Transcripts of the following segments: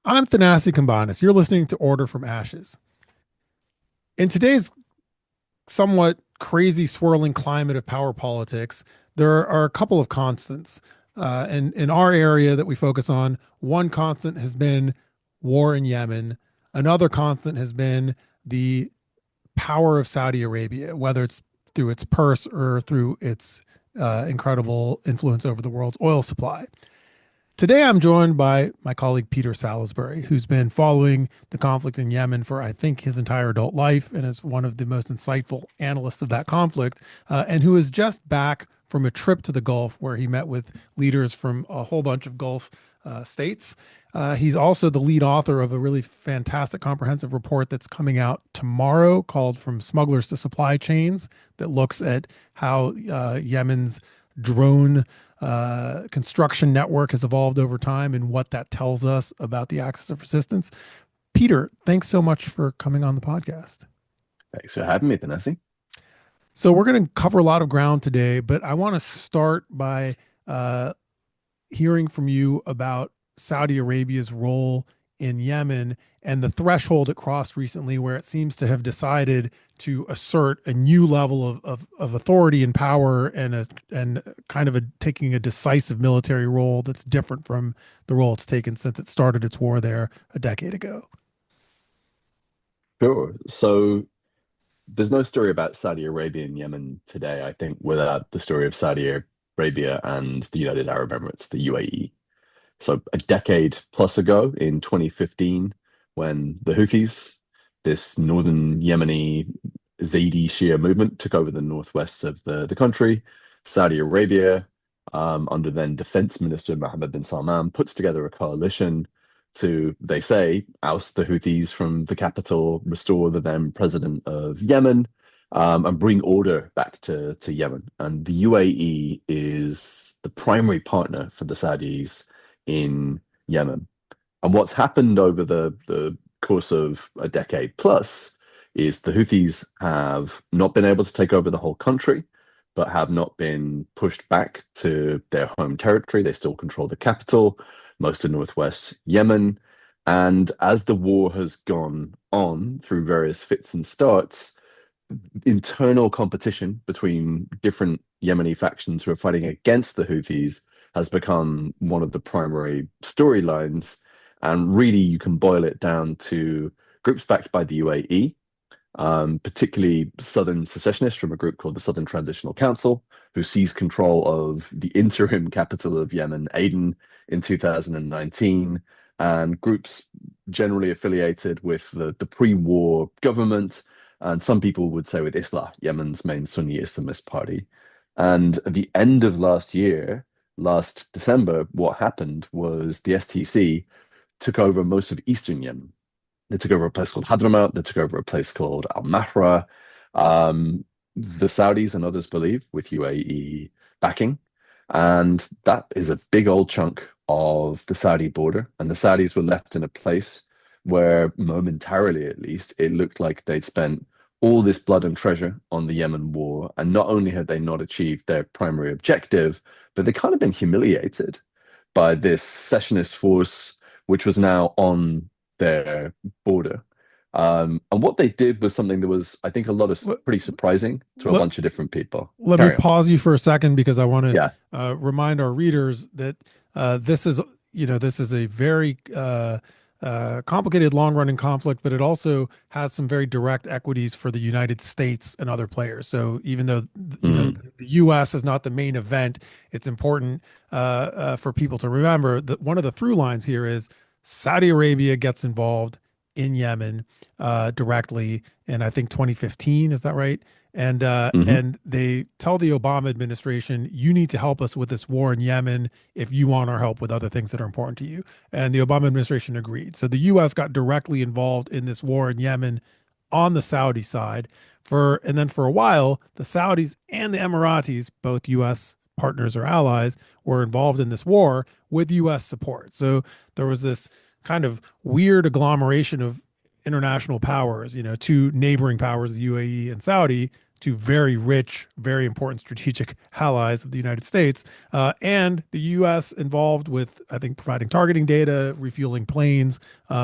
I'm Thanasi Kambanis. You're listening to Order from Ashes. In today's somewhat crazy, swirling climate of power politics, there are a couple of constants. In our area that we focus on, one constant has been war in Yemen. Another constant has been the power of Saudi Arabia, whether it's through its purse or through its incredible influence over the world's oil supply. Today, I'm joined by my colleague Peter Salisbury, who's been following the conflict in Yemen for, I think, his entire adult life and is one of the most insightful analysts of that conflict, and who is just back from a trip to the Gulf where he met with leaders from a whole bunch of Gulf states. He's also the lead author of a really fantastic comprehensive report that's coming out tomorrow called From Smugglers to Supply Chains that looks at how Yemen's drone construction network has evolved over time and what that tells us about the axis of resistance. Peter, thanks so much for coming on the podcast. Thanks for having me, Tennessee. So, we're going to cover a lot of ground today, but I want to start by uh, hearing from you about Saudi Arabia's role in Yemen and the threshold it crossed recently, where it seems to have decided to assert a new level of authority and power and kind of taking a decisive military role that's different from the role it's taken since it started its war there a decade ago. Sure. So there's no story about Saudi Arabia and Yemen today, I think, without the story of Saudi Arabia and the United Arab Emirates, the UAE. So a decade plus ago in 2015, when the Houthis, this northern Yemeni Zaidi Shia movement, took over the northwest of the country, Saudi Arabia, under then Defense Minister Mohammed bin Salman, puts together a coalition to, they say, oust the Houthis from the capital, restore the then president of Yemen, and bring order back to Yemen. And the UAE is the primary partner for the Saudis in Yemen. And what's happened over the course of a decade plus is the Houthis have not been able to take over the whole country, but have not been pushed back to their home territory. They still control the capital, most of northwest Yemen. And as the war has gone on through various fits and starts, internal competition between different Yemeni factions who are fighting against the Houthis has become one of the primary storylines. And really, you can boil it down to groups backed by the UAE, particularly Southern secessionists from a group called the Southern Transitional Council, who seized control of the interim capital of Yemen, Aden, in 2019, and groups generally affiliated with the pre-war government, and some people would say with Islah, Yemen's main Sunni Islamist party. And at the end of last year, last December, what happened was the STC took over most of eastern Yemen. They took over a place called Hadramaut. They took over a place called Al Mahra. The Saudis and others believe with UAE backing. And that is a big old chunk of the Saudi border. And the Saudis were left in a place where, momentarily at least, it looked like they'd spent all this blood and treasure on the Yemen war. And not only had they not achieved their primary objective, but they kind of been humiliated by this secessionist force, which was now on their border. And what they did was something that was, I think, a lot of Let, pretty surprising to a let, bunch of different people. let me Carry on. pause you for a second because I want to Yeah. remind our readers that this is a very complicated, long-running conflict, but it also has some very direct equities for the United States and other players. So even though Mm, the U.S. is not the main event, it's important for people to remember that one of the through lines here is Saudi Arabia gets involved in Yemen directly in I think 2015. Is that right? hmm And they tell the Obama administration, you need to help us with this war in Yemen if you want our help with other things that are important to you. And the Obama administration agreed. So the U.S. got directly involved in this war in Yemen on the Saudi side and then for a while, the Saudis and the Emiratis, both U.S. partners or allies, were involved in this war with U.S. support. So there was this kind of weird agglomeration of international powers, two neighboring powers, the UAE and Saudi, two very rich, very important strategic allies of the United States, and the U.S. involved with, I think, providing targeting data, refueling planes,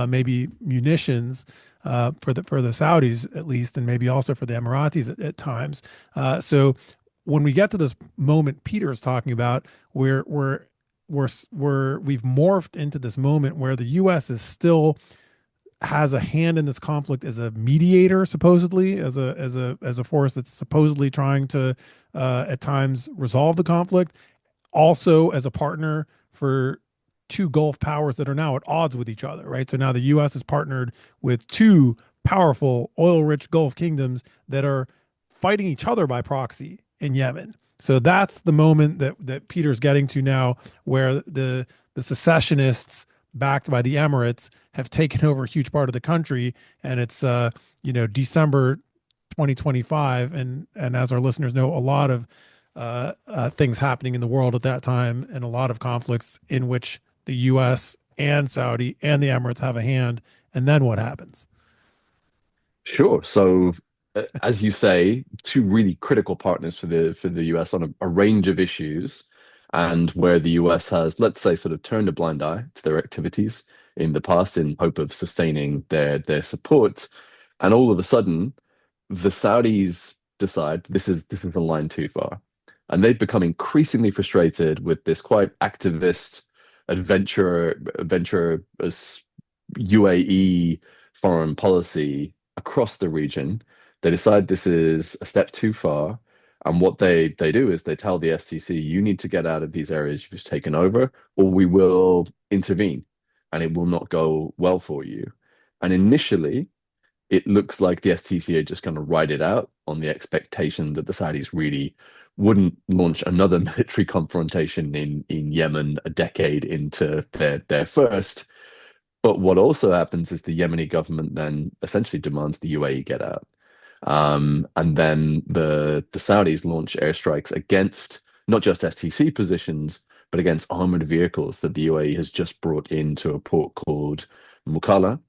maybe munitions for the Saudis at least, and maybe also for the Emiratis at times. So when we get to this moment Peter is talking about, we've morphed into this moment where the U.S. is still has a hand in this conflict as a mediator, supposedly, as a force that's supposedly trying to at times resolve the conflict, also as a partner for two Gulf powers that are now at odds with each other, right? So now the U.S. is partnered with two powerful oil-rich Gulf kingdoms that are fighting each other by proxy in Yemen. So that's the moment that Peter's getting to now, where the secessionists backed by the Emirates have taken over a huge part of the country, and it's December 2025, and as our listeners know, a lot of things happening in the world at that time, and a lot of conflicts in which the U.S. and Saudi and the Emirates have a hand. And then what happens? Sure. So, as you say, two really critical partners for the US on a range of issues, and where the US has, let's say, sort of turned a blind eye to their activities in the past in hope of sustaining their support, and all of a sudden, the Saudis decide this is a line too far, and they've become increasingly frustrated with this quite activist adventurous UAE foreign policy across the region. They decide this is a step too far. And what they do is they tell the STC, you need to get out of these areas you've just taken over, or we will intervene and it will not go well for you. And initially, it looks like the STC are just going to ride it out on the expectation that the Saudis really wouldn't launch another military confrontation in Yemen a decade into their first. But what also happens is the Yemeni government then essentially demands the UAE get out. And then the Saudis launch airstrikes against not just STC positions, but against armored vehicles that the UAE has just brought into a port called Mukalla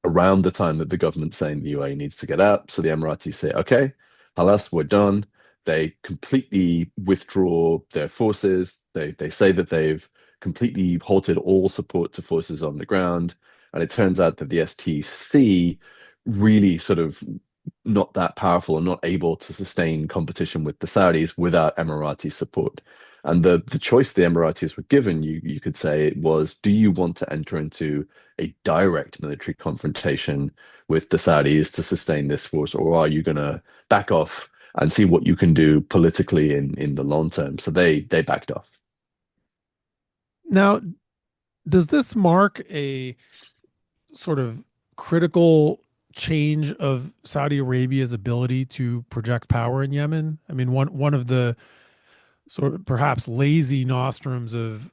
around the time that the government's saying the UAE needs to get out. So the Emiratis say, okay, halas, we're done. They completely withdraw their forces. They say that they've completely halted all support to forces on the ground. And it turns out that the STC really sort of not that powerful and not able to sustain competition with the Saudis without Emirati support. And the choice the Emiratis were given, you could say, was, do you want to enter into a direct military confrontation with the Saudis to sustain this force, or are you going to back off and see what you can do politically in the long term? So they backed off. Now, does this mark a sort of critical change of Saudi Arabia's ability to project power in Yemen? I mean, one of the sort of perhaps lazy nostrums of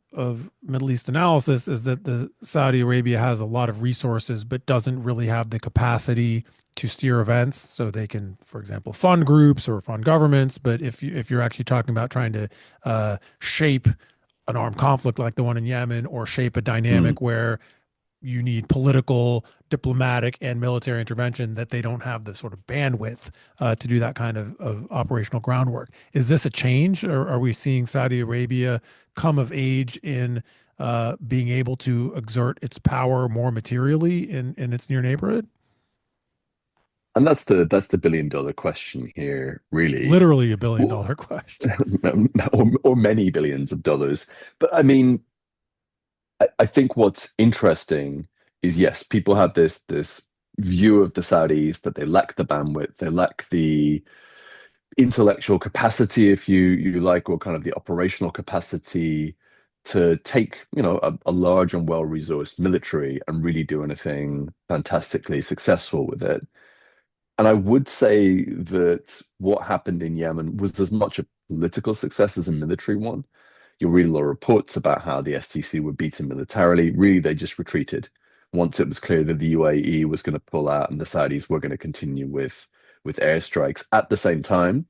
Middle East analysis is that the Saudi Arabia has a lot of resources but doesn't really have the capacity to steer events. So they can, for example, fund groups or fund governments. But if you're actually talking about trying to shape an armed conflict like the one in Yemen, or shape a Mm. dynamic where you need political, diplomatic, and military intervention, that they don't have the sort of bandwidth to do that kind of operational groundwork. Is this a change, or are we seeing Saudi Arabia come of age in being able to exert its power more materially in its near neighborhood? And that's the billion-dollar question here, really. Literally a billion Well, dollar question. or many billions of dollars. But I mean, I think what's interesting is, yes, people have this view of the Saudis that they lack the bandwidth, they lack the intellectual capacity, if you like, or kind of the operational capacity to take, a large and well-resourced military and really do anything fantastically successful with it. And I would say that what happened in Yemen was as much a political success as a military one. You'll read a lot of reports about how the STC were beaten militarily. Really, they just retreated once it was clear that the UAE was going to pull out and the Saudis were going to continue with airstrikes. At the same time,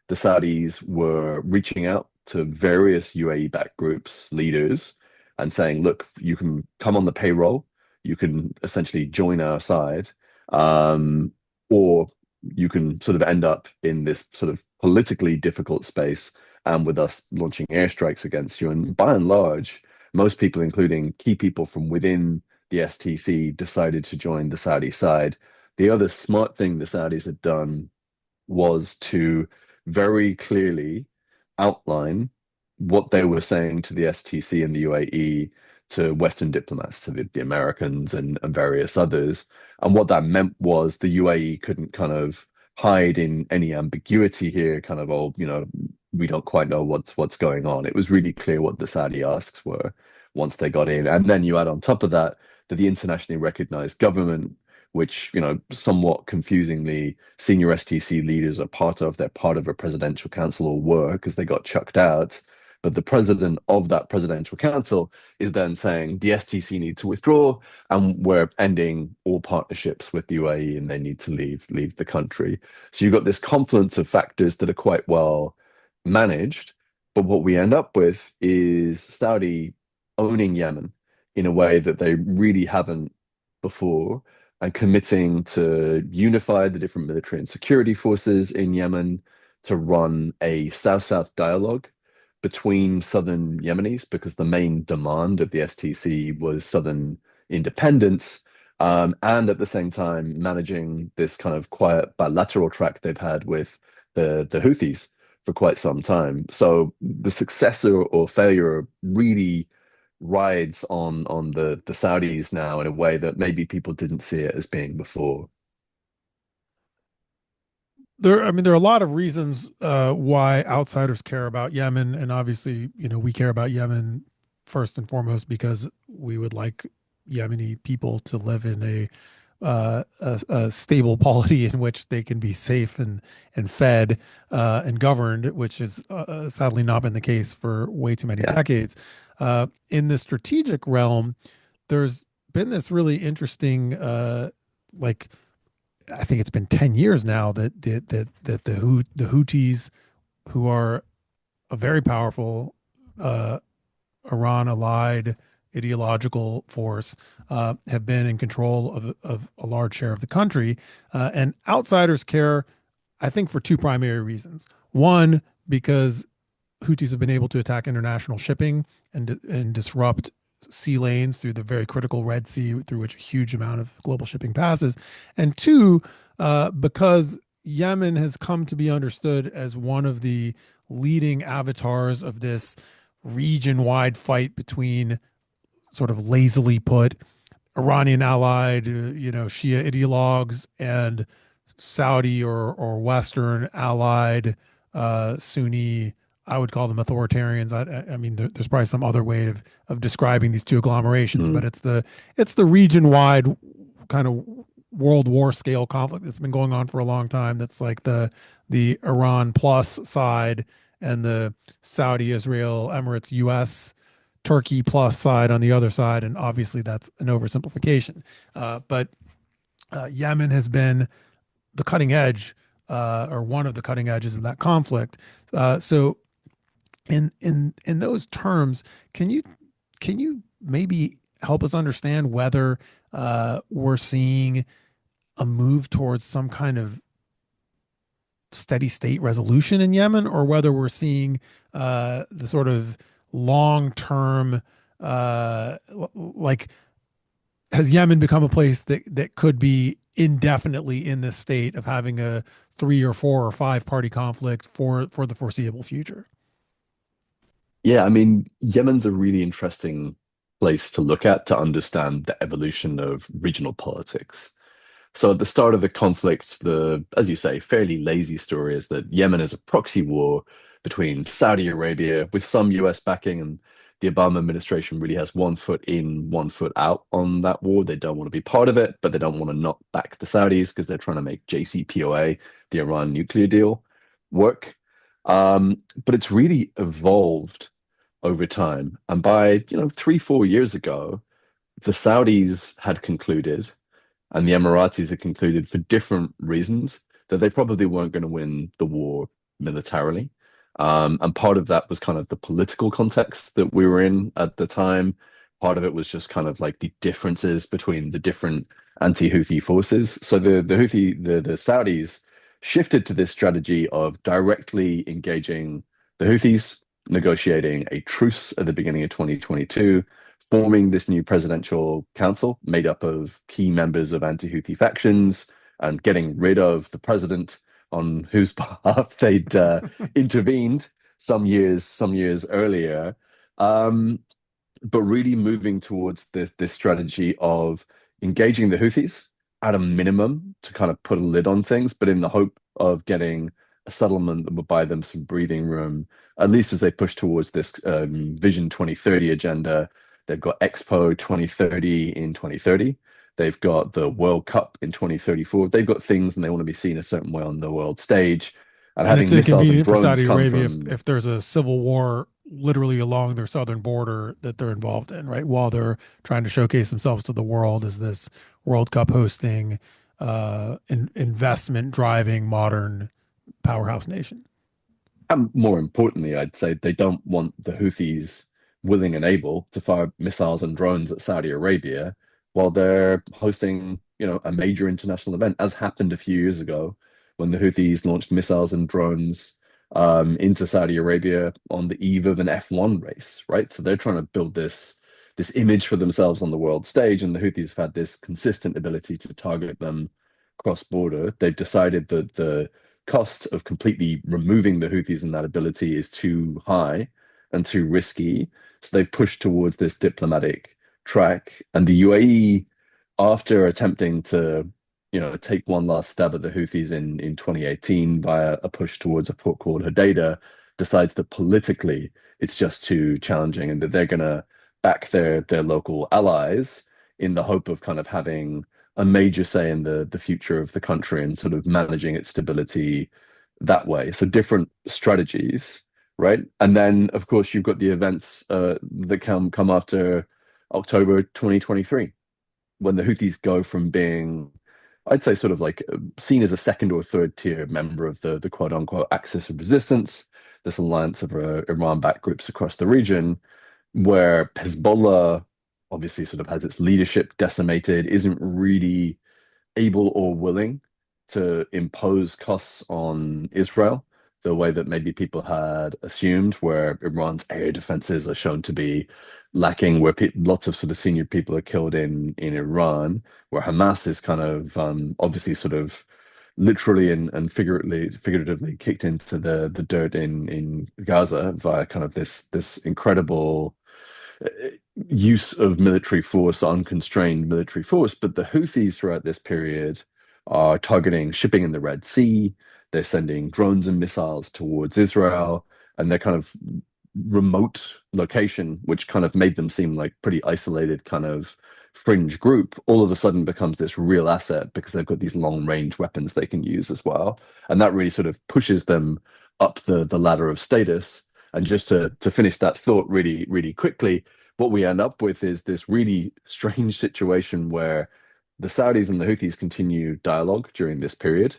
the Saudis were reaching out to various UAE-backed groups, leaders, and saying, look, you can come on the payroll, you can essentially join our side, um, or you can sort of end up in this sort of politically difficult space and with us launching airstrikes against you. And by and large, most people, including key people from within the STC, decided to join the Saudi side. The other smart thing the Saudis had done was to very clearly outline what they were saying to the STC and the UAE, to Western diplomats, to the Americans and various others. And what that meant was the UAE couldn't kind of hide in any ambiguity here, kind of, oh, we don't quite know what's going on. It was really clear what the Saudi asks were once they got in. And then you add on top of that that the internationally recognized government, which, somewhat confusingly, senior STC leaders are part of. They're part of a presidential council, or were, because they got chucked out. But the president of that presidential council is then saying the STC need to withdraw, and we're ending all partnerships with the UAE, and they need to leave the country. So you've got this confluence of factors that are quite well managed. But what we end up with is Saudi owning Yemen in a way that they really haven't before, and committing to unify the different military and security forces in Yemen, to run a South-South dialogue between southern Yemenis, because the main demand of the STC was southern independence, and at the same time managing this kind of quiet bilateral track they've had with the Houthis for quite some time. So the success or failure really rides on the Saudis now in a way that maybe people didn't see it as being before. There are a lot of reasons why outsiders care about Yemen, and obviously, we care about Yemen first and foremost because we would like Yemeni people to live in a stable polity in which they can be safe and fed and governed, which has sadly not been the case for way too many Yeah. decades. In the strategic realm, there's been this really interesting, like I think it's been 10 years now that the Houthis, who are a very powerful Iran allied ideological force, have been in control of a large share of the country. And outsiders care, I think, for two primary reasons. One, because Houthis have been able to attack international shipping and disrupt sea lanes through the very critical Red Sea, through which a huge amount of global shipping passes. And two, because Yemen has come to be understood as one of the leading avatars of this region-wide fight between, sort of lazily put, Iranian allied, Shia ideologues and Saudi or Western allied Sunni. I would call them authoritarians. I mean, there's probably some other way of describing these two agglomerations, but Mm. it's the region wide kind of World War scale conflict that's been going on for a long time. That's like the Iran plus side and the Saudi, Israel, Emirates, U.S. Turkey plus side on the other side, and obviously that's an oversimplification. But Yemen has been the cutting edge, or one of the cutting edges of that conflict. So, in those terms, can you maybe help us understand whether we're seeing a move towards some kind of steady state resolution in Yemen, or whether we're seeing the sort of long term, like, has Yemen become a place that could be indefinitely in this state of having a three or four or five party conflict for the foreseeable future? Yeah, I mean, Yemen's a really interesting place to look at to understand the evolution of regional politics. So at the start of the conflict, as you say, fairly lazy story is that Yemen is a proxy war between Saudi Arabia with some US backing, and the Obama administration really has one foot in, one foot out on that war. They don't want to be part of it, but they don't want to not back the Saudis because they're trying to make JCPOA, the Iran nuclear deal, work. But it's really evolved over time. And by, 3, 4 years ago, the Saudis had concluded and the Emiratis had concluded for different reasons that they probably weren't going to win the war militarily. And part of that was kind of the political context that we were in at the time. Part of it was just kind of like the differences between the different anti-Houthi forces. So the Saudis shifted to this strategy of directly engaging the Houthis, negotiating a truce at the beginning of 2022, forming this new presidential council made up of key members of anti-Houthi factions, and getting rid of the president on whose behalf they'd intervened some years earlier. Um, but really moving towards this strategy of engaging the Houthis at a minimum to kind of put a lid on things, but in the hope of getting a settlement that would buy them some breathing room, at least as they push towards this Vision 2030 agenda. They've got Expo 2030 in 2030. They've got the World Cup in 2034. They've got things and they want to be seen a certain way on the world stage. And And it's having missiles and inconvenient for drones Saudi come Arabia from if there's a civil war literally along their southern border that they're involved in, right? While they're trying to showcase themselves to the world as this World Cup hosting, investment driving modern powerhouse nation. And more importantly, I'd say they don't want the Houthis willing and able to fire missiles and drones at Saudi Arabia while they're hosting, a major international event, as happened a few years ago when the Houthis launched missiles and drones into Saudi Arabia on the eve of an F1 race, right? So they're trying to build this image for themselves on the world stage, and the Houthis have had this consistent ability to target them cross border. They've decided that the cost of completely removing the Houthis and that ability is too high and too risky. So they've pushed towards this diplomatic track. And the UAE, after attempting to, take one last stab at the Houthis in 2018 via a push towards a port called Hodeidah, decides that politically it's just too challenging and that they're going to back their local allies in the hope of kind of having a major say in the future of the country and sort of managing its stability that way. So different strategies, right? And then of course you've got the events that come after October 2023, when the Houthis go from being, I'd say, sort of like seen as a second or third tier member of the quote unquote axis of resistance, this alliance of Iran-backed groups across the region, where Hezbollah obviously sort of has its leadership decimated, isn't really able or willing to impose costs on Israel the way that maybe people had assumed, where Iran's air defenses are shown to be lacking, where lots of sort of senior people are killed in Iran, where Hamas is kind of obviously sort of literally and figuratively kicked into the dirt in Gaza via kind of this incredible uh, use of military force, unconstrained military force. But the Houthis throughout this period are targeting shipping in the Red Sea. They're sending drones and missiles towards Israel, and they're kind of remote location, which kind of made them seem like pretty isolated kind of fringe group, all of a sudden becomes this real asset because they've got these long range weapons they can use as well. And that really sort of pushes them up the ladder of status. And just to finish that thought really, really quickly, what we end up with is this really strange situation where the Saudis and the Houthis continue dialogue during this period.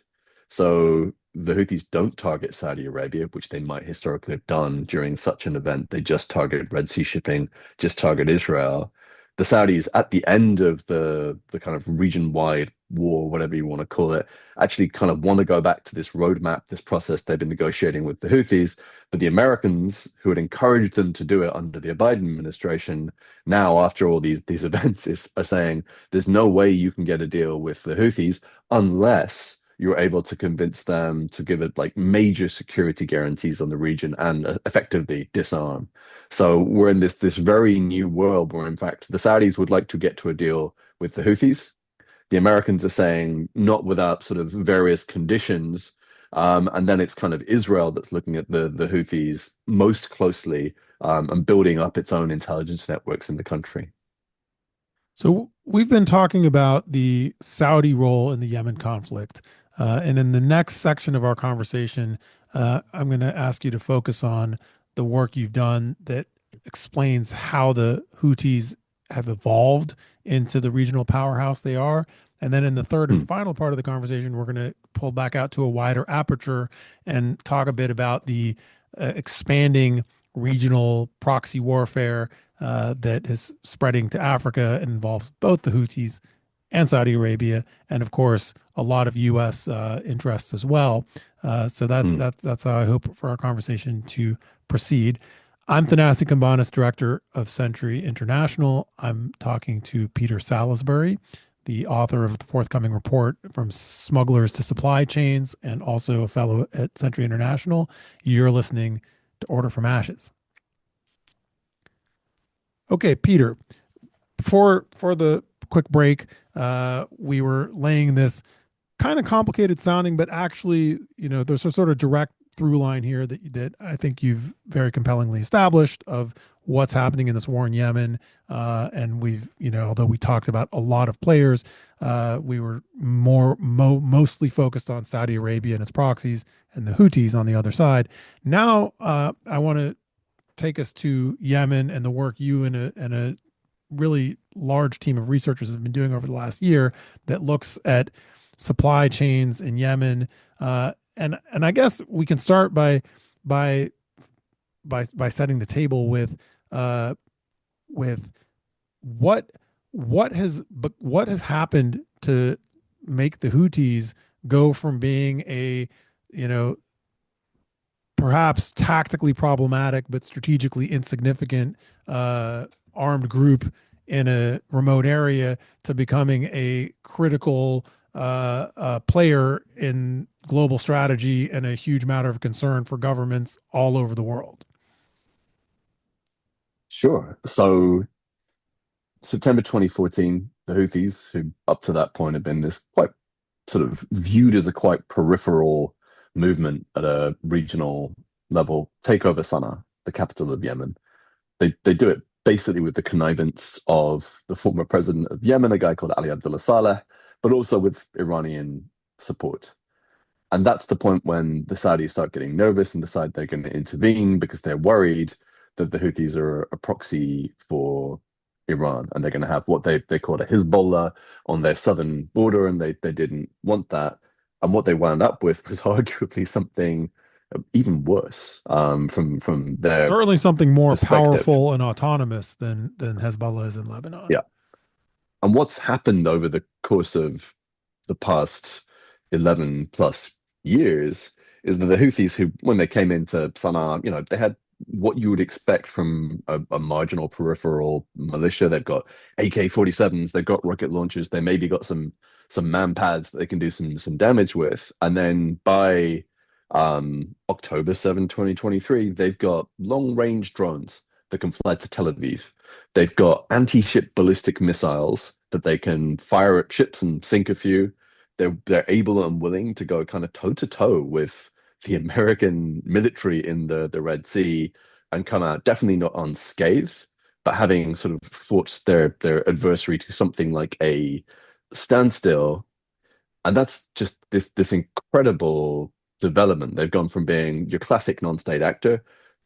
So the Houthis don't target Saudi Arabia, which they might historically have done during such an event. They just target Red Sea shipping, just target Israel. The Saudis, at the end of the kind of region-wide war, whatever you want to call it, actually kind of want to go back to this roadmap, this process they've been negotiating with the Houthis. But the Americans, who had encouraged them to do it under the Biden administration, now after all these events, are saying there's no way you can get a deal with the Houthis unless you're able to convince them to give it like major security guarantees on the region and effectively disarm. So we're in this very new world where, in fact, the Saudis would like to get to a deal with the Houthis. The Americans are saying not without sort of various conditions. And then it's kind of Israel that's looking at the Houthis most closely, and building up its own intelligence networks in the country. So we've been talking about the Saudi role in the Yemen conflict. And in the next section of our conversation, I'm going to ask you to focus on the work you've done that explains how the Houthis have evolved into the regional powerhouse they are. And then in the third and Hmm. final part of the conversation, we're going to pull back out to a wider aperture and talk a bit about the expanding regional proxy warfare that is spreading to Africa and involves both the Houthis and Saudi Arabia, and of course a lot of U.S. Interests as well. So Mm. that's how I hope for our conversation to proceed. I'm Thanasi Kambanis, director of Century International. I'm talking to Peter Salisbury, the author of the forthcoming report From Smugglers to Supply Chains, and also a fellow at Century International. You're listening to Order from Ashes. Okay, Peter, for the quick break, we were laying this kind of complicated sounding, but actually, there's a sort of direct through line here that I think you've very compellingly established of what's happening in this war in Yemen. And although we talked about a lot of players, we were mostly focused on Saudi Arabia and its proxies and the Houthis on the other side. Now, I want to take us to Yemen and the work you and a really large team of researchers have been doing over the last year that looks at supply chains in Yemen. And I guess we can start by by setting the table uh, with what what has happened to make the Houthis go from being a you know perhaps tactically problematic but strategically insignificant armed group in a remote area to becoming a critical player in global strategy and a huge matter of concern for governments all over the world. Sure. So September 2014, the Houthis, who up to that point had been this quite sort of viewed as a quite peripheral movement at a regional level, take over Sana'a, the capital of Yemen. They do it basically with the connivance of the former president of Yemen, a guy called Ali Abdullah Saleh, but also with Iranian support. And that's the point when the Saudis start getting nervous and decide they're going to intervene because they're worried that the Houthis are a proxy for Iran and they're going to have what they called a Hezbollah on their southern border, and they didn't want that. And what they wound up with was arguably something even worse from their Certainly something more perspective. powerful and autonomous than Hezbollah is in Lebanon. Yeah. And what's happened over the course of the past 11 plus years is that the Houthis, who, when they came into Sana'a, they had what you would expect from a marginal peripheral militia. They've got AK-47s, they've got rocket launchers, they maybe got some man pads that they can do some damage with. And then by October 7, 2023, they've got long range drones that can fly to Tel Aviv. They've got anti-ship ballistic missiles that they can fire at ships and sink a few. They're able and willing to go kind of toe to toe with the American military in the Red Sea and come out definitely not unscathed, but having sort of forced their adversary to something like a standstill. And that's just this incredible development. They've gone from being your classic non-state actor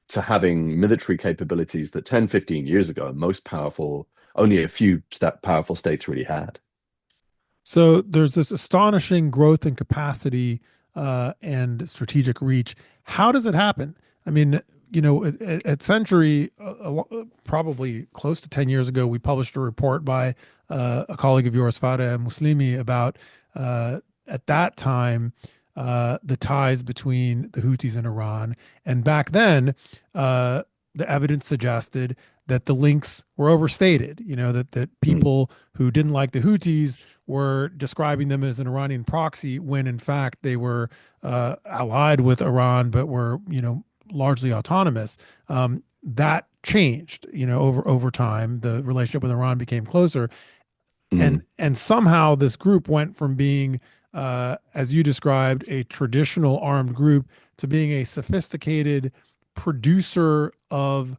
to having military capabilities that 10, 15 years ago, most powerful, only a few powerful states really had. So there's this astonishing growth in capacity and strategic reach. How does it happen? I mean, at Century, probably close to 10 years ago, we published a report by a colleague of yours, Farah Muslimi, about at that time the ties between the Houthis and Iran. And back then, the evidence suggested that the links were overstated. That Mm, people who didn't like the Houthis were describing them as an Iranian proxy when in fact they were allied with Iran, but were largely autonomous. That changed, over time. The relationship with Iran became closer, and mm, and somehow this group went from being, as you described, a traditional armed group to being a sophisticated producer of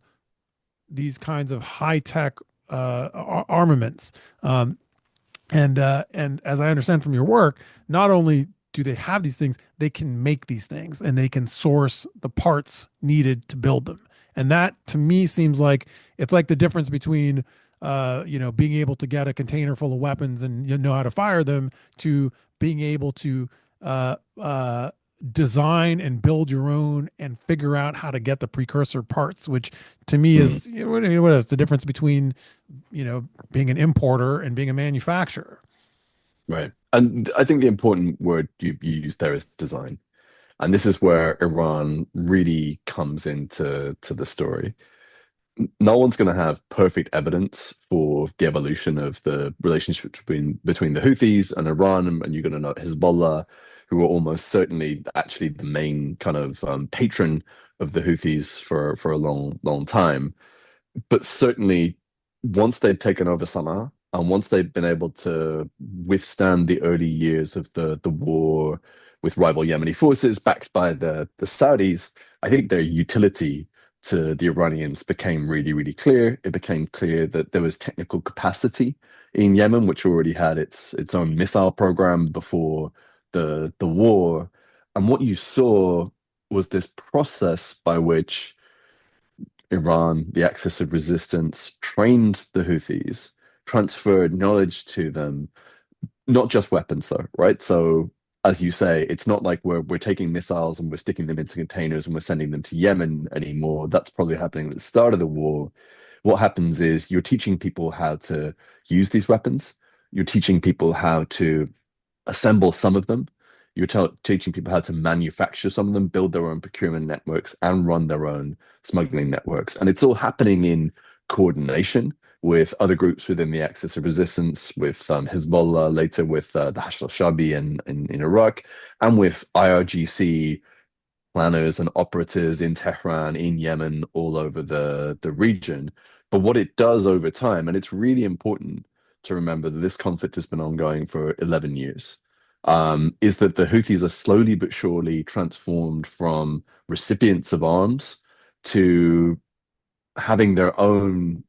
these kinds of high tech armaments. And as I understand from your work, not only do they have these things, they can make these things and they can source the parts needed to build them. And that to me seems like it's like the difference between being able to get a container full of weapons and you know how to fire them to being able to uh, uh, design and build your own and figure out how to get the precursor parts, which to me mm. is what is the difference between being an importer and being a manufacturer. Right. And I think the important word you used there is design. And this is where Iran really comes into the story. No one's going to have perfect evidence for the evolution of the relationship between the Houthis and Iran, and you're going to know Hezbollah, who are almost certainly actually the main kind of patron of the Houthis for a long time. But certainly, once they've taken over Sana'a and once they've been able to withstand the early years of the war with rival Yemeni forces backed by the Saudis, I think their utility to the Iranians became really clear. It became clear that there was technical capacity in Yemen, which already had its own missile program before the war. And what you saw was this process by which Iran, the axis of resistance, trained the Houthis, transferred knowledge to them, not just weapons though, right? So as you say, it's not like we're taking missiles and we're sticking them into containers and we're sending them to Yemen anymore. That's probably happening at the start of the war. What happens is you're teaching people how to use these weapons. You're teaching people how to assemble some of them. You're teaching people how to manufacture some of them, build their own procurement networks, and run their own smuggling networks. And it's all happening in coordination with other groups within the Axis of Resistance, with Hezbollah, later with the Hashd al-Shabi in Iraq, and with IRGC planners and operatives in Tehran, in Yemen, all over the region. But what it does over time, and it's really important to remember that this conflict has been ongoing for 11 years, is that the Houthis are slowly but surely transformed from recipients of arms to having their own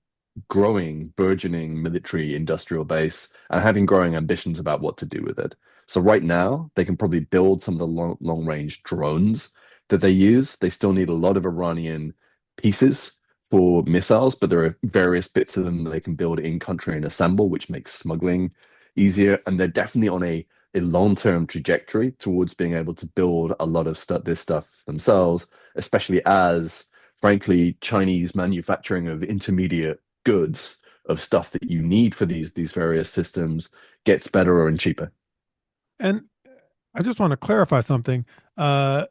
growing, burgeoning military industrial base and having growing ambitions about what to do with it. So right now, they can probably build some of the long range drones that they use. They still need a lot of Iranian pieces for missiles, but there are various bits of them that they can build in country and assemble, which makes smuggling easier. And they're definitely on a long-term trajectory towards being able to build a lot of this stuff themselves, especially as, frankly, Chinese manufacturing of intermediate goods of stuff that you need for these various systems gets better and cheaper. And I just want to clarify something. Uh,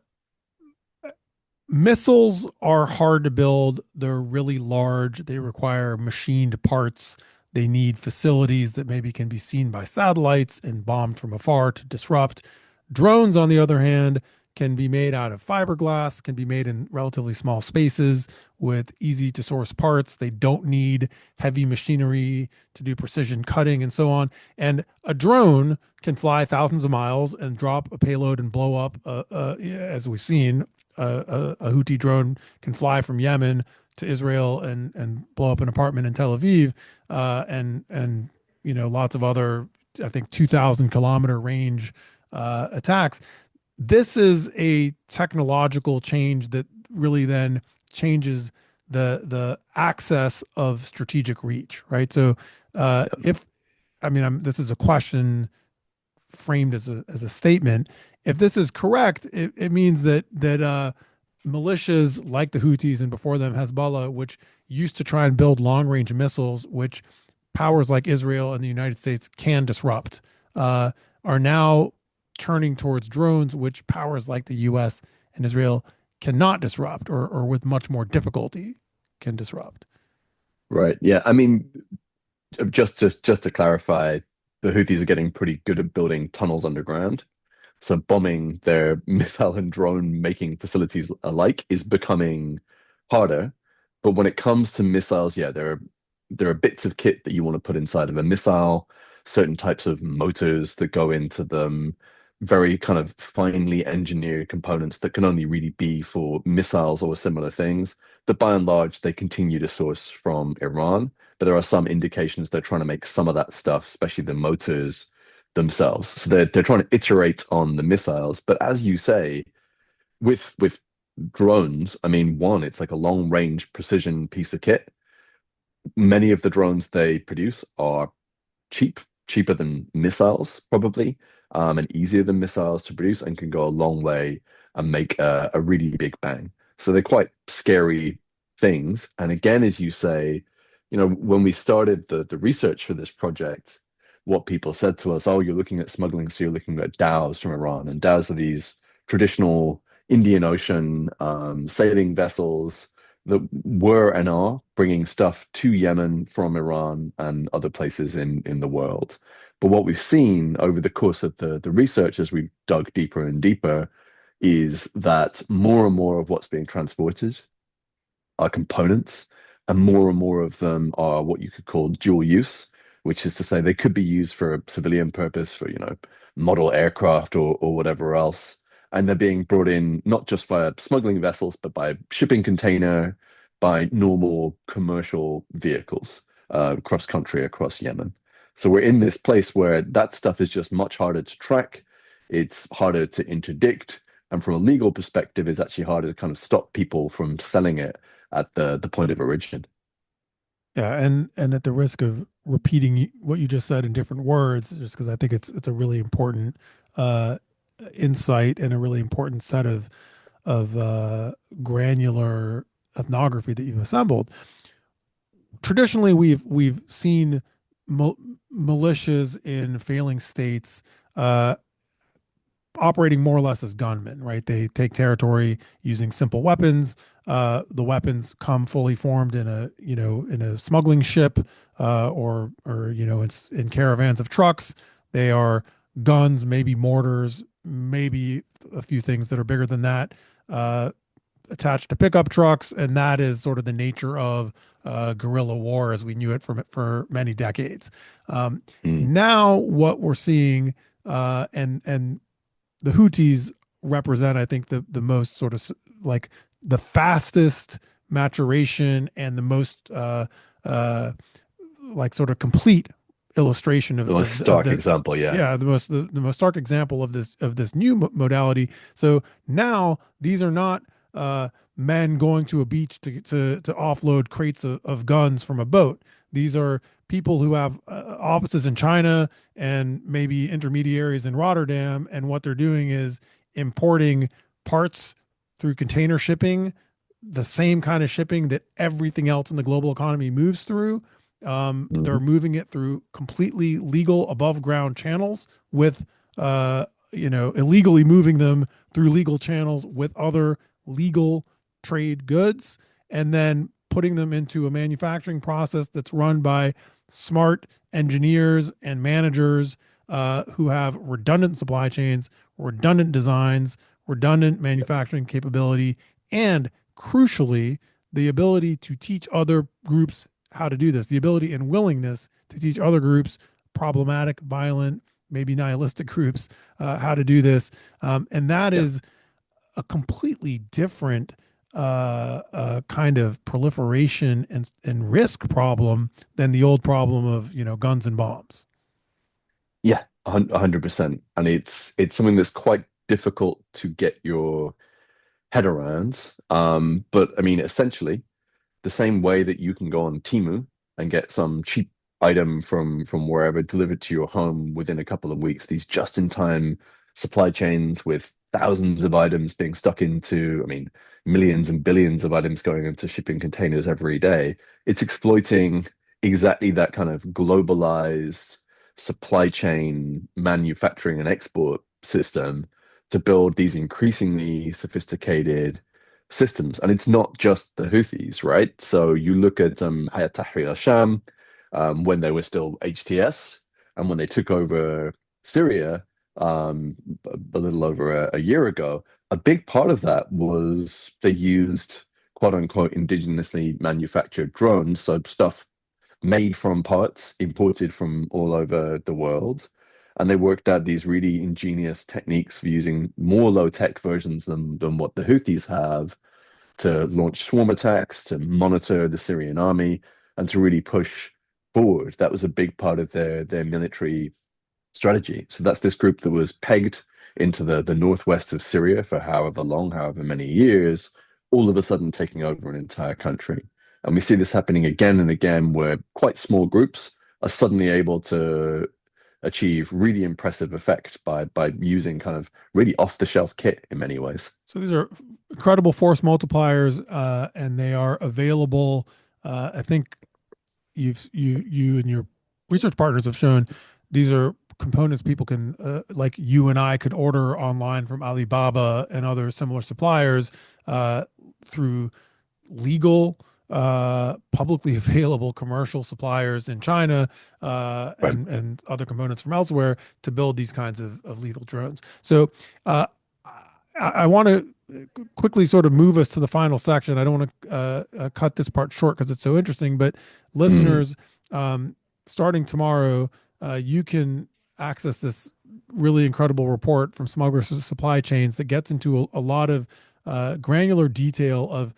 Missiles are hard to build. They're really large. They require machined parts. They need facilities that maybe can be seen by satellites and bombed from afar to disrupt. Drones, on the other hand, can be made out of fiberglass, can be made in relatively small spaces with easy to source parts. They don't need heavy machinery to do precision cutting and so on. And a drone can fly thousands of miles and drop a payload and blow up, as we've seen, a Houthi drone can fly from Yemen to Israel and blow up an apartment in Tel Aviv, and lots of other, I think, 2,000 kilometer range attacks. This is a technological change that really then changes the access of strategic reach, right? So Yep. if I mean, this is a question framed as a statement. If this is correct, it means that militias like the Houthis and before them Hezbollah, which used to try and build long range missiles, which powers like Israel and the United States can disrupt, are now turning towards drones, which powers like the U.S. and Israel cannot disrupt, or with much more difficulty can disrupt. Right. Yeah. I mean, just to clarify, the Houthis are getting pretty good at building tunnels underground. So bombing their missile and drone making facilities alike is becoming harder. But when it comes to missiles, yeah, there are bits of kit that you want to put inside of a missile, certain types of motors that go into them, very kind of finely engineered components that can only really be for missiles or similar things. That by and large they continue to source from Iran, but there are some indications they're trying to make some of that stuff, especially the motors themselves. So they're trying to iterate on the missiles. But as you say, with drones, I mean, one, it's like a long range precision piece of kit. Many of the drones they produce are cheap, cheaper than missiles, probably, and easier than missiles to produce, and can go a long way and make a really big bang. So they're quite scary things. And again, as you say, when we started the research for this project, what people said to us, oh, you're looking at smuggling, so you're looking at dhows from Iran. And dhows are these traditional Indian Ocean sailing vessels that were and are bringing stuff to Yemen from Iran and other places in the world. But what we've seen over the course of the research as we've dug deeper and deeper is that more and more of what's being transported are components, and more of them are what you could call dual use, which is to say they could be used for a civilian purpose, for, model aircraft or whatever else. And they're being brought in not just via smuggling vessels, but by shipping container, by normal commercial vehicles cross country, across Yemen. So we're in this place where that stuff is just much harder to track. It's harder to interdict. And from a legal perspective, it's actually harder to kind of stop people from selling it at the point of origin. Yeah, and at the risk of repeating what you just said in different words, just because I think it's a really important uh, insight and a really important set of granular ethnography that you've assembled. Traditionally, we've seen mil- militias in failing states uh, operating more or less as gunmen, right? They take territory using simple weapons. The weapons come fully formed in a smuggling ship, or it's in caravans of trucks. They are guns, maybe mortars, maybe a few things that are bigger than that, uh, attached to pickup trucks, and that is sort of the nature of guerrilla war as we knew it for many decades. Um, Mm. Now, what we're seeing, and the Houthis represent, I think, the most sort of like the fastest maturation and the most like sort of complete illustration The most of stark the example, yeah. yeah, the most stark example of this new modality. So now these are not uh, men going to a beach to offload crates of guns from a boat. These are people who have offices in China and maybe intermediaries in Rotterdam, and what they're doing is importing parts through container shipping, the same kind of shipping that everything else in the global economy moves through. They're Mhm. moving it through completely legal above ground channels with, illegally moving them through legal channels with other legal trade goods, and then putting them into a manufacturing process that's run by smart engineers and managers who have redundant supply chains, redundant designs, redundant manufacturing capability, and crucially, the ability to teach other groups how to do this, the ability and willingness to teach other groups, problematic, violent, maybe nihilistic groups, how to do this. And that Yeah. is a completely different kind of proliferation and risk problem than the old problem of, guns and bombs. Yeah, 100%. And it's something that's quite difficult to get your head around. But I mean, essentially, the same way that you can go on Temu and get some cheap item from wherever delivered to your home within a couple of weeks, these just-in-time supply chains with thousands of items being stuck into, I mean, millions and billions of items going into shipping containers every day. It's exploiting exactly that kind of globalized supply chain manufacturing and export system to build these increasingly sophisticated systems. And it's not just the Houthis, right? So you look at Hayat Tahrir al-Sham when they were still HTS, and when they took over Syria um, a little over a year ago, a big part of that was they used quote unquote indigenously manufactured drones, so stuff made from parts imported from all over the world. And they worked out these really ingenious techniques for using more low-tech versions than what the Houthis have to launch swarm attacks, to monitor the Syrian army, and to really push forward. That was a big part of their military strategy. So that's this group that was pegged into the northwest of Syria for however long, however many years, all of a sudden taking over an entire country. And we see this happening again and again, where quite small groups are suddenly able to achieve really impressive effect by using kind of really off-the-shelf kit in many ways. So these are incredible force multipliers, and they are available. I think you and your research partners have shown these are components people can, like you and I, could order online from Alibaba and other similar suppliers through legal, publicly available commercial suppliers in China, Right. and other components from elsewhere to build these kinds of lethal drones. So uh, I want to quickly sort of move us to the final section. I don't want to cut this part short because it's so interesting, but Mm. listeners, starting tomorrow, you can access this really incredible report from Smugglers to Supply Chains that gets into a lot of granular detail of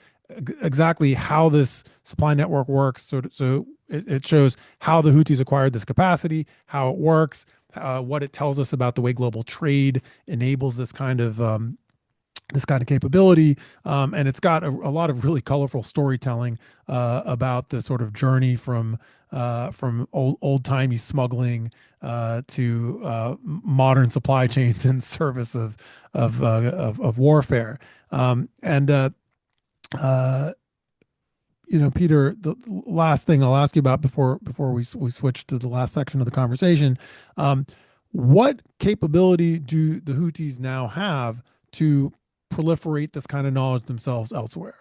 exactly how this supply network works. So it shows how the Houthis acquired this capacity, how it works, what it tells us about the way global trade enables this kind of capability. And it's got a lot of really colorful storytelling about the sort of journey from old timey smuggling to modern supply chains in service of warfare. And uh, Peter, the last thing I'll ask you about before we switch to the last section of the conversation, um, what capability do the Houthis now have to proliferate this kind of knowledge themselves elsewhere?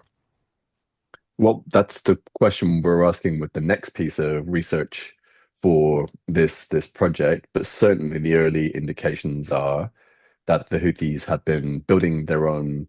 Well, that's the question we're asking with the next piece of research for this project. But certainly the early indications are that the Houthis have been building their own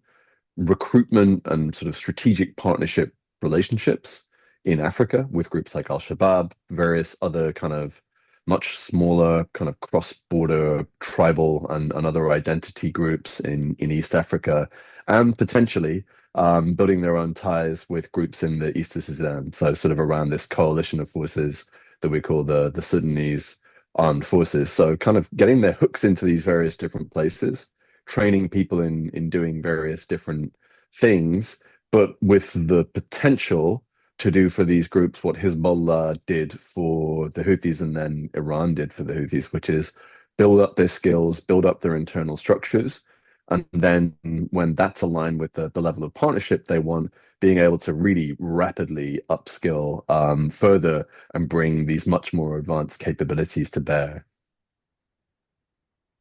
recruitment and sort of strategic partnership relationships in Africa with groups like Al-Shabaab, various other kind of much smaller kind of cross-border tribal and other identity groups in East Africa, and potentially building their own ties with groups in the East of Sudan. So sort of around this coalition of forces that we call the Sudanese armed forces. So kind of getting their hooks into these various different places, training people in doing various different things, but with the potential to do for these groups what Hezbollah did for the Houthis and then Iran did for the Houthis, which is build up their skills, build up their internal structures. And then when that's aligned with the level of partnership they want, being able to really rapidly upskill further and bring these much more advanced capabilities to bear.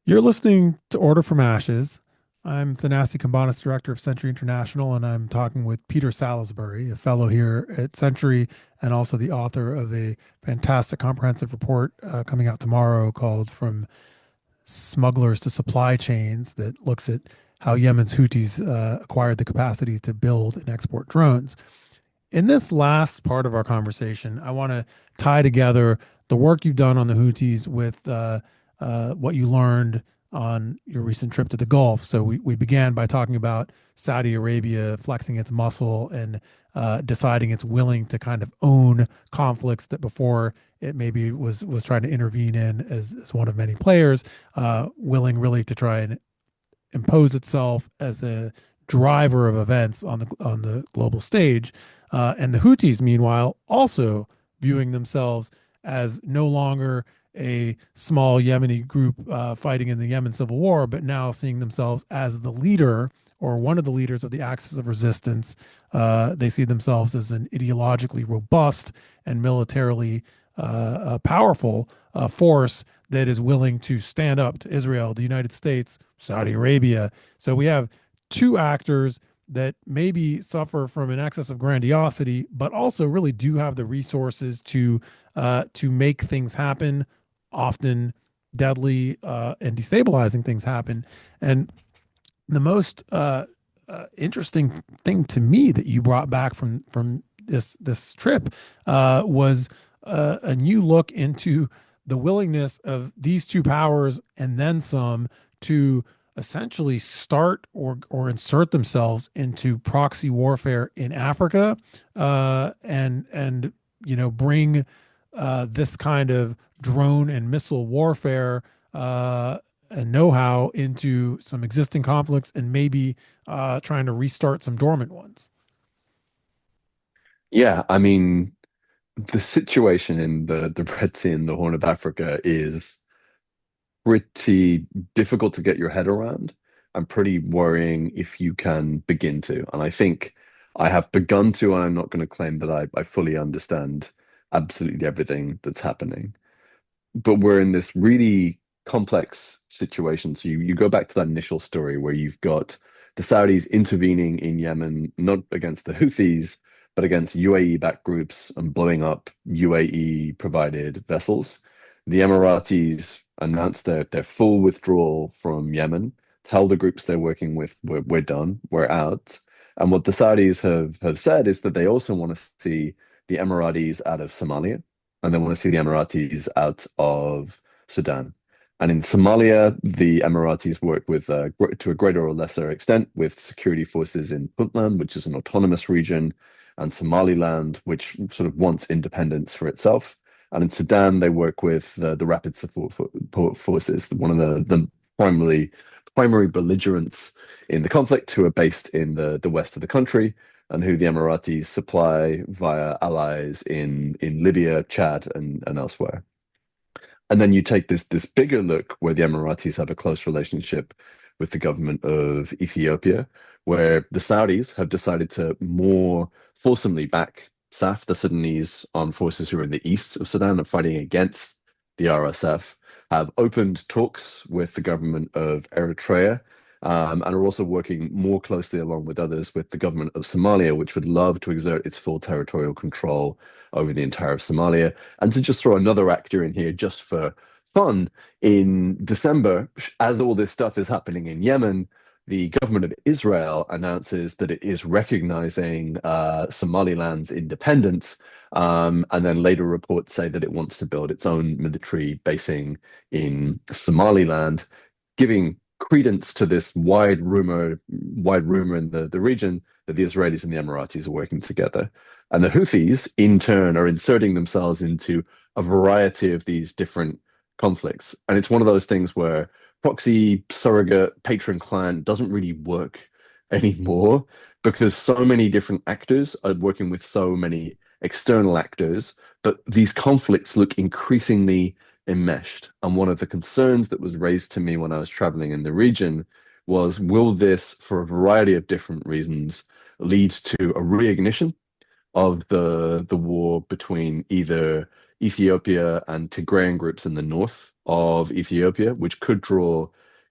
You're listening to Order from Ashes. I'm Thanasi Kambanis, director of Century International, and I'm talking with Peter Salisbury, a fellow here at Century, and also the author of a fantastic comprehensive report coming out tomorrow called From Smugglers to Supply Chains, that looks at how Yemen's Houthis acquired the capacity to build and export drones. In this last part of our conversation, I want to tie together the work you've done on the Houthis with what you learned on your recent trip to the Gulf. So we began by talking about Saudi Arabia flexing its muscle and deciding it's willing to kind of own conflicts that before it maybe was trying to intervene in as one of many players, willing really to try and impose itself as a driver of events on the global stage. And the Houthis, meanwhile, also viewing themselves as no longer a small Yemeni group fighting in the Yemen civil war, but now seeing themselves as the leader or one of the leaders of the axis of resistance. They see themselves as an ideologically robust and militarily powerful force that is willing to stand up to Israel, the United States, Saudi Arabia. So we have two actors that maybe suffer from an excess of grandiosity, but also really do have the resources to make things happen, often deadly and destabilizing things happen. And the most interesting thing to me that you brought back from this trip was a new look into the willingness of these two powers and then some to essentially start or insert themselves into proxy warfare in Africa, and bring this kind of drone and missile warfare and know-how into some existing conflicts and maybe trying to restart some dormant ones. Yeah, I mean, the situation in the Red Sea and the Horn of Africa is pretty difficult to get your head around and pretty worrying if you can begin to. And I think I have begun to, and I'm not going to claim that I fully understand absolutely everything that's happening. but we're in this really complex situation. So you go back to that initial story where you've got the Saudis intervening in Yemen, not against the Houthis, but against UAE-backed groups and blowing up UAE-provided vessels. The Emiratis announced their full withdrawal from Yemen, tell the groups they're working with, we're done, we're out. And what the Saudis have said is that they also want to see the Emiratis out of Somalia and they want to see the Emiratis out of Sudan. And in Somalia, the Emiratis work with, to a greater or lesser extent, with security forces in Puntland, which is an autonomous region, and Somaliland, which sort of wants independence for itself. And in Sudan, they work with the Rapid Support Forces, one of the primary belligerents in the conflict, who are based in the west of the country and who the Emiratis supply via allies in Libya, Chad, and elsewhere. And then you take this bigger look where the Emiratis have a close relationship with the government of Ethiopia, where the Saudis have decided to more forcibly back SAF, the Sudanese armed forces who are in the east of Sudan and fighting against the RSF, have opened talks with the government of Eritrea, and are also working more closely along with others with the government of Somalia, which would love to exert its full territorial control over the entire of Somalia. And to just throw another actor in here just for fun, in December, as all this stuff is happening in Yemen, the government of Israel announces that it is recognizing Somaliland's independence. And then later reports say that it wants to build its own military basing in Somaliland, giving credence to this wide rumor in the region that the Israelis and the Emiratis are working together. And the Houthis, in turn, are inserting themselves into a variety of these different conflicts. And it's one of those things where proxy, surrogate, patron client doesn't really work anymore because so many different actors are working with so many external actors, but these conflicts look increasingly enmeshed. And one of the concerns that was raised to me when I was traveling in the region was, will this, for a variety of different reasons, lead to a reignition of the war between either Ethiopia and Tigrayan groups in the north of Ethiopia, which could draw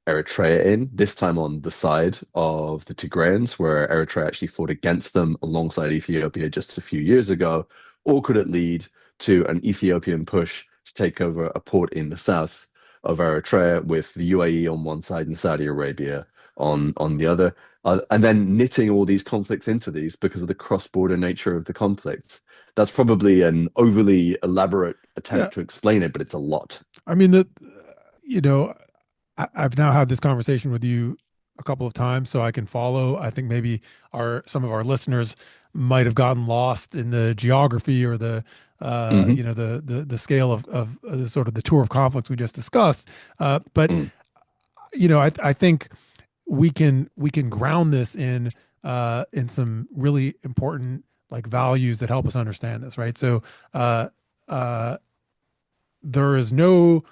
Eritrea in, this time on the side of the Tigrayans, where Eritrea actually fought against them alongside Ethiopia just a few years ago, or could it lead to an Ethiopian push to take over a port in the south of Eritrea with the UAE on one side and Saudi Arabia on the other? And then knitting all these conflicts into these because of the cross-border nature of the conflicts. That's probably an overly elaborate Yeah. attempt to explain it, but it's a lot. I mean, you know, I've now had this conversation with you a couple of times, so I can follow. I think maybe some of our listeners might have gotten lost in the geography or Hmm. the scale of sort of the tour of conflicts we just discussed. But Mm, I think we can ground this in some really important like values that help us understand this, right? So uh, uh, there is no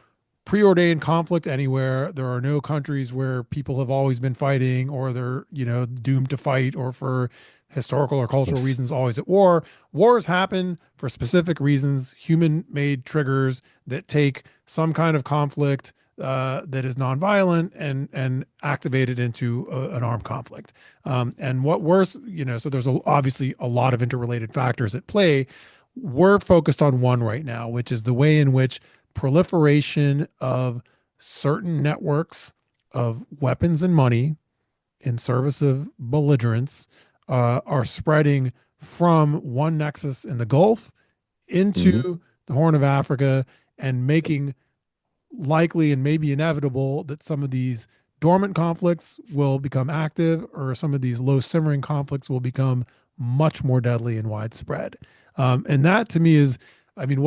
preordained conflict anywhere. There are no countries where people have always been fighting or they're, doomed to fight or for historical or cultural yes. reasons always at war. Wars happen for specific reasons, human-made triggers that take some kind of conflict that is nonviolent and activate it into an armed conflict. And what worse, so there's obviously a lot of interrelated factors at play. We're focused on one right now, which is the way in which proliferation of certain networks of weapons and money in service of belligerents are spreading from one nexus in the Gulf Hmm. into the Horn of Africa and making likely and maybe inevitable that some of these dormant conflicts will become active or some of these low simmering conflicts will become much more deadly and widespread. And that to me is, I mean,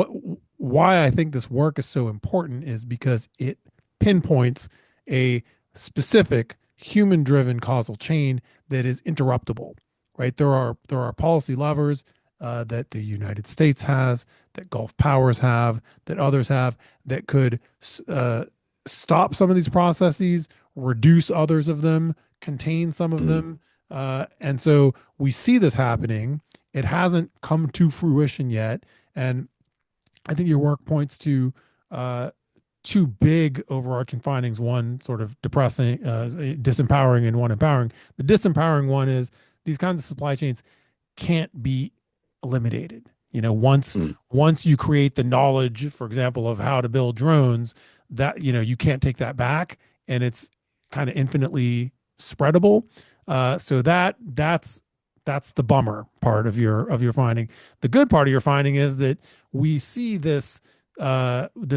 why I think this work is so important is because it pinpoints a specific human driven causal chain that is interruptible, right? There are policy levers that the United States has, that Gulf powers have, that others have, that could uh, stop some of these processes, reduce others of them, contain some of Mm, them. And so we see this happening. It hasn't come to fruition yet. And I think your work points to uh, two big overarching findings, one sort of depressing, disempowering, and one empowering. The disempowering one is these kinds of supply chains can't be eliminated. Mm. Once you create the knowledge, for example, of how to build drones, that you can't take that back, and it's kind of infinitely spreadable. So that's the bummer part of your finding. The good part of your finding is that we see this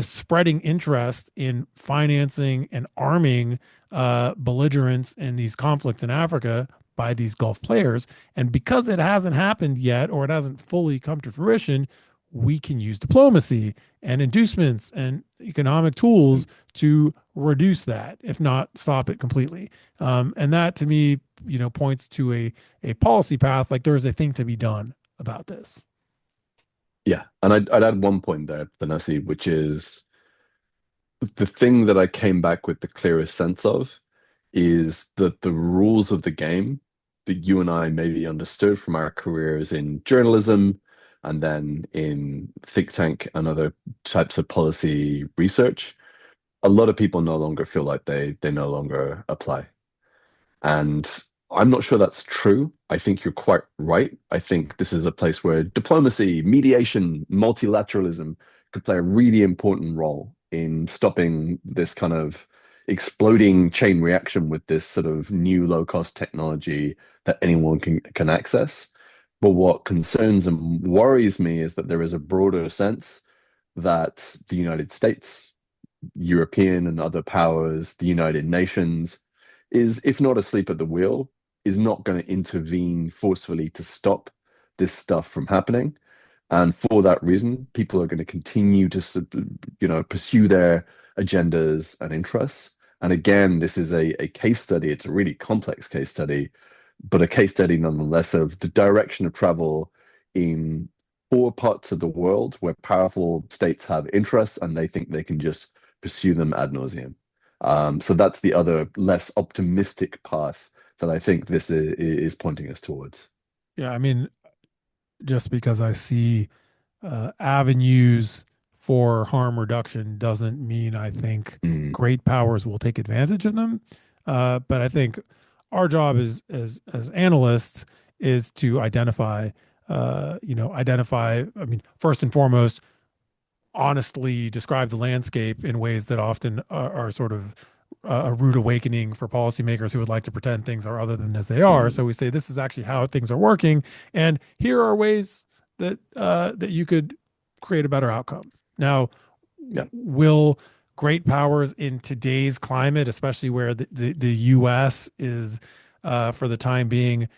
spreading interest in financing and arming belligerents in these conflicts in Africa by these Gulf players. And because it hasn't happened yet, or it hasn't fully come to fruition, we can use diplomacy and inducements and economic tools to reduce that, if not stop it completely. And that to me, points to a policy path. Like there is a thing to be done about this. Yeah, and I'd add one point there, Thanasi, which is the thing that I came back with the clearest sense of is that the rules of the game that you and I maybe understood from our careers in journalism and then in think tank and other types of policy research, a lot of people no longer feel like they no longer apply. And I'm not sure that's true. I think you're quite right. I think this is a place where diplomacy, mediation, multilateralism could play a really important role in stopping this kind of exploding chain reaction with this sort of new low-cost technology that anyone can access. But what concerns and worries me is that there is a broader sense that the United States, European and other powers, the United Nations, is, if not asleep at the wheel, is not going to intervene forcefully to stop this stuff from happening. And for that reason, people are going to continue to, pursue their agendas and interests. And again, this is a case study. It's a really complex case study, but a case study nonetheless of the direction of travel in poor parts of the world where powerful states have interests and they think they can just pursue them ad nauseum. So that's the other less optimistic path that I think this is pointing us towards. Yeah, I mean, just because I see avenues for harm reduction doesn't mean I think Mm, great powers will take advantage of them. But I think our job as analysts is to identify. I mean, first and foremost, honestly describe the landscape in ways that often are sort of a rude awakening for policymakers who would like to pretend things are other than as they are. mm, So we say this is actually how things are working, and here are ways that you could create a better outcome. Now, yeah. will great powers in today's climate, especially where the U.S. is for the time being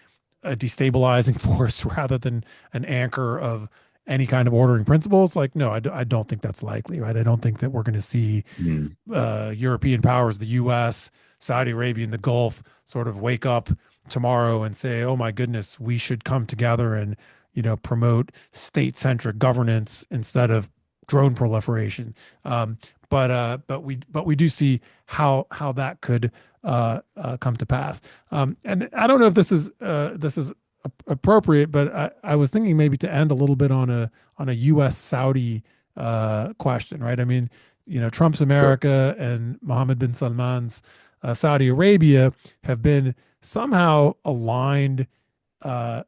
a destabilizing force rather than an anchor of any kind of ordering principles, like no, I don't think that's likely, right? I don't think that we're going to see Mm, European powers, the U.S., Saudi Arabia, and the Gulf sort of wake up tomorrow and say, "Oh my goodness, we should come together and promote state-centric governance instead of drone proliferation." But we do see how that could come to pass. And I don't know if this is appropriate, but I was thinking maybe to end a little bit on a U.S. Saudi question, right? I mean, Trump's sure. America and Mohammed bin Salman's Saudi Arabia have been somehow aligned,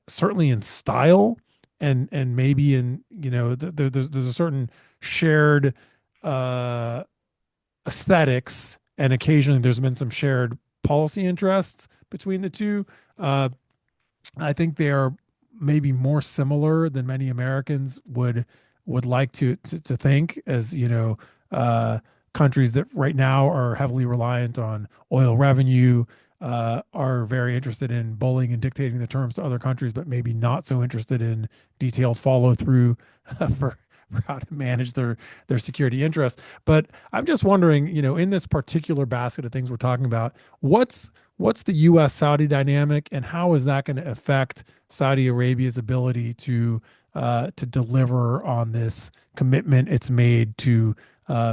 certainly in style and maybe in there's a certain shared uh, aesthetics, and occasionally there's been some shared policy interests between the two. Uh, I think they are maybe more similar than many Americans would like to think, as uh, countries that right now are heavily reliant on oil revenue, are very interested in bullying and dictating the terms to other countries, but maybe not so interested in detailed follow through for how to manage their security interests. But I'm just wondering, in this particular basket of things we're talking about, what's the U.S. Saudi dynamic, and how is that going to affect Saudi Arabia's ability to deliver on this commitment it's made to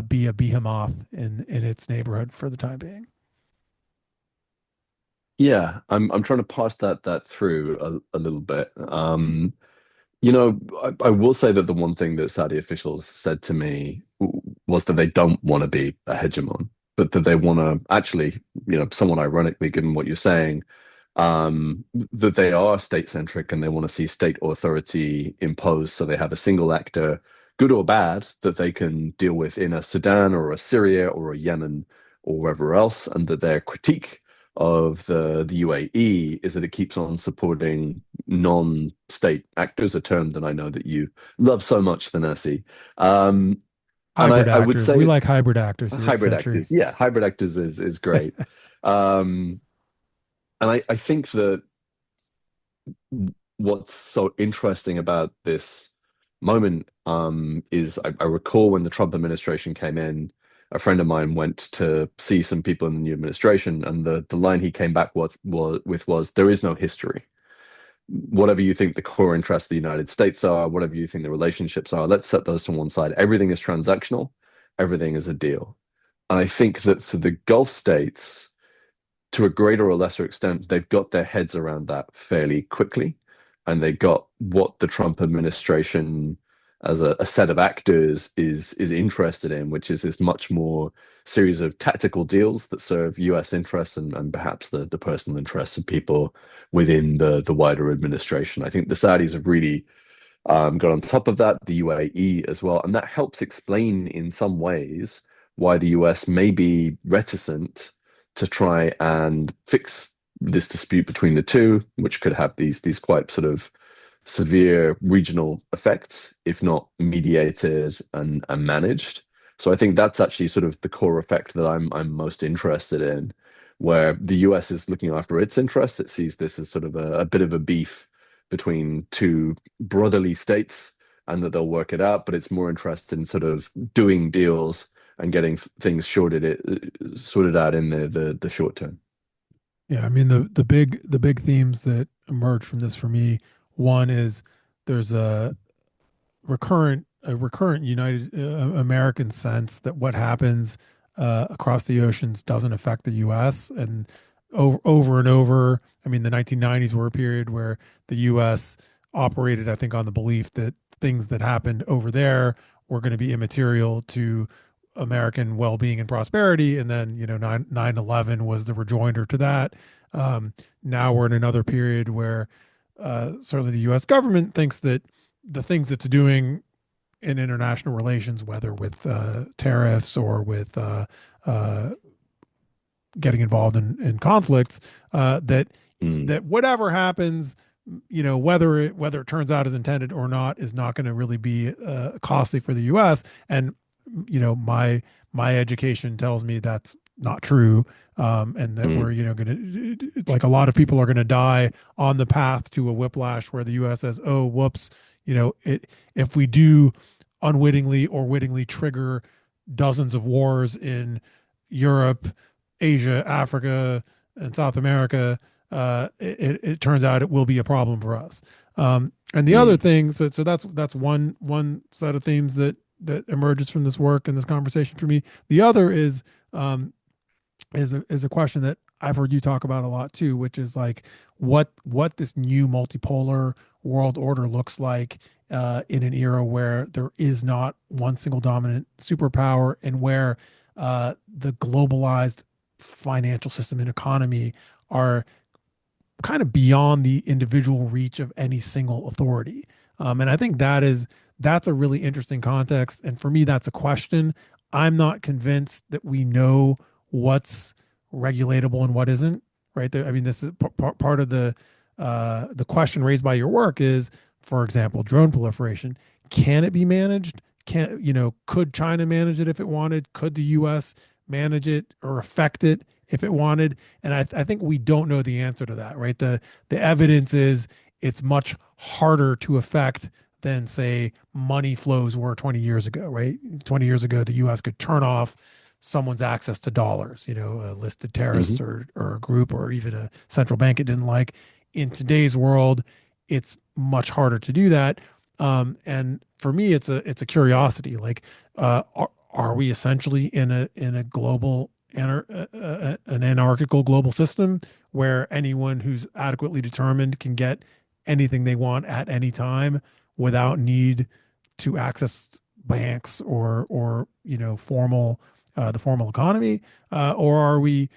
be a behemoth in its neighborhood for the time being? Yeah, I'm trying to parse that through a little bit. I will say that the one thing that Saudi officials said to me was that they don't want to be a hegemon, but that they want to actually, somewhat ironically, given what you're saying, that they are state centric and they want to see state authority imposed. So they have a single actor, good or bad, that they can deal with in a Sudan or a Syria or a Yemen or wherever else, and that their critique of the UAE is that it keeps on supporting non-state actors, a term that I know that you love so much, Thanasi. Um, and Hybrid I would actors. We say like hybrid actors here at hybrid Century. actors, yeah, hybrid actors is great. Um, and I think that what's so interesting about this moment is I recall when the Trump administration came in, a friend of mine went to see some people in the new administration, and the line he came back with was there is no history. Whatever you think the core interests of the United States are, whatever you think the relationships are, let's set those to one side. Everything is transactional, everything is a deal. And I think that for the Gulf states, to a greater or lesser extent, they've got their heads around that fairly quickly. And they got what the Trump administration as a set of actors is interested in, which is this much more series of tactical deals that serve US interests and perhaps the personal interests of people within the wider administration. I think the Saudis have really got on top of that, the UAE as well. And that helps explain in some ways why the US may be reticent to try and fix this dispute between the two, which could have these quite sort of severe regional effects, if not mediated and managed. So I think that's actually sort of the core effect that I'm most interested in, where the US is looking after its interests. It sees this as sort of a bit of a beef between two brotherly states and that they'll work it out, but it's more interested in sort of doing deals and getting things sorted out in the short term. Yeah, I mean the big themes that emerge from this for me, one is there's a recurrent United American sense that what happens across the oceans doesn't affect the U.S. and over and over. I mean, the 1990s were a period where the U.S. operated, I think, on the belief that things that happened over there were going to be immaterial to American well-being and prosperity. And then, 9/11 was the rejoinder to that. Now we're in another period where certainly the U.S. government thinks that the things it's doing in international relations, whether with tariffs or with uh, getting involved in conflicts, that Mm, whatever happens, whether it turns out as intended or not, is not going to really be costly for the U.S. And my education tells me that's not true, and that we're mm, going to, like, a lot of people are going to die on the path to a whiplash where the U.S. says, "Oh, whoops, if we do unwittingly or wittingly trigger dozens of wars in Europe, Asia, Africa, and South America, it turns out it will be a problem for us." And the other mm, thing, so that's one set of themes that emerges from this work and this conversation for me. The other is a question that I've heard you talk about a lot too, which is like what this new multipolar world order looks like in an era where there is not one single dominant superpower, and where the globalized financial system and economy are kind of beyond the individual reach of any single authority. And I think that's a really interesting context. And for me, that's a question. I'm not convinced that we know what's regulatable and what isn't. Right there. I mean, this is part of the question raised by your work is, for example, drone proliferation. Can it be managed? Could China manage it if it wanted? Could the U.S. manage it or affect it if it wanted? And I think we don't know the answer to that, right? The evidence is it's much harder to affect than, say, money flows were 20 years ago, right? 20 years ago, the US could turn off someone's access to dollars, a listed terrorist mhm, or a group or even a central bank it didn't like. In today's world, it's much harder to do that. And for me, it's a curiosity. Like, are we essentially in a global an anarchical global system where anyone who's adequately determined can get anything they want at any time without need to access banks or formal the formal economy, or are we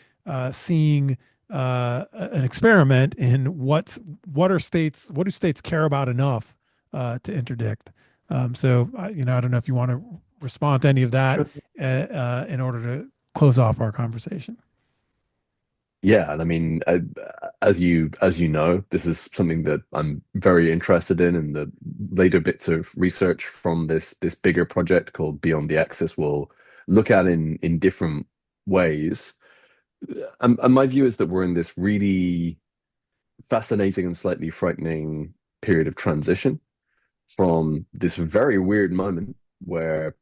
seeing an experiment in what do states care about enough to interdict? So I don't know if you want to respond to any of that in order to close off our conversation. Yeah, and I mean, as you know, this is something that I'm very interested in, and the later bits of research from this bigger project called Beyond the Axis will look at in different ways. And my view is that we're in this really fascinating and slightly frightening period of transition from this very weird moment where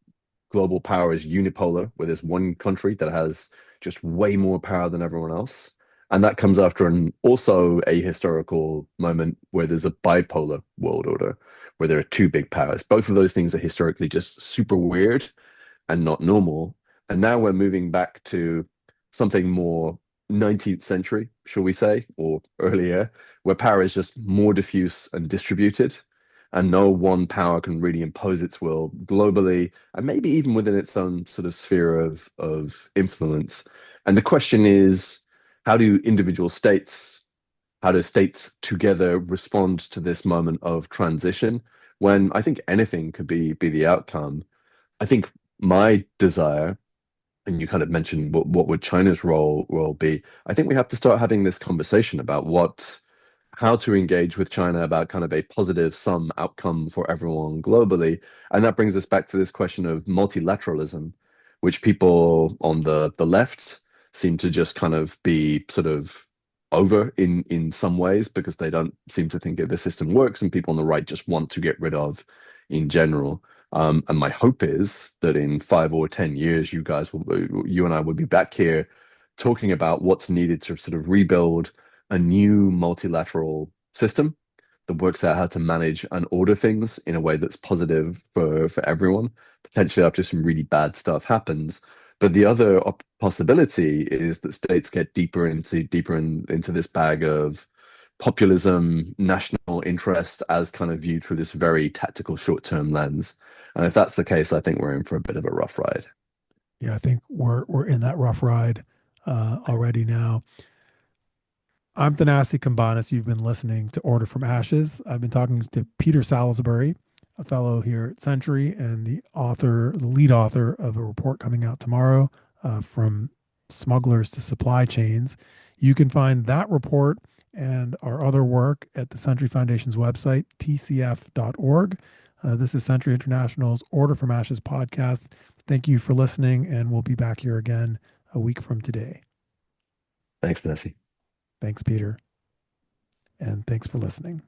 global power is unipolar, where there's one country that has just way more power than everyone else. And that comes after an also a historical moment where there's a bipolar world order, where there are two big powers. Both of those things are historically just super weird and not normal. And now we're moving back to something more 19th century, shall we say, or earlier, where power is just more diffuse and distributed, and no one power can really impose its will globally, and maybe even within its own sort of sphere of influence. And the question is, how do individual states, how do states together respond to this moment of transition when I think anything could be the outcome? I think my desire, and you kind of mentioned what would China's role be. I think we have to start having this conversation about how to engage with China about kind of a positive sum outcome for everyone globally. And that brings us back to this question of multilateralism, which people on the left seem to just kind of be sort of over in some ways because they don't seem to think that the system works, and people on the right just want to get rid of in general. And my hope is that in 5 or 10 years, you and I will be back here talking about what's needed to sort of rebuild a new multilateral system that works out how to manage and order things in a way that's positive for everyone, potentially after some really bad stuff happens. But the other possibility is that states get into this bag of populism, national interest as kind of viewed through this very tactical short-term lens. And if that's the case, I think we're in for a bit of a rough ride. Yeah, I think we're in that rough ride already now. I'm Thanasi Kambanis. You've been listening to Order from Ashes. I've been talking to Peter Salisbury, a fellow here at Century and the lead author of a report coming out tomorrow, from smugglers to supply chains. You can find that report and our other work at the Century Foundation's website, tcf.org. This is Century International's Order from Ashes podcast. Thank you for listening, and we'll be back here again a week from today. Thanks, Nessie. Thanks, Peter, and thanks for listening.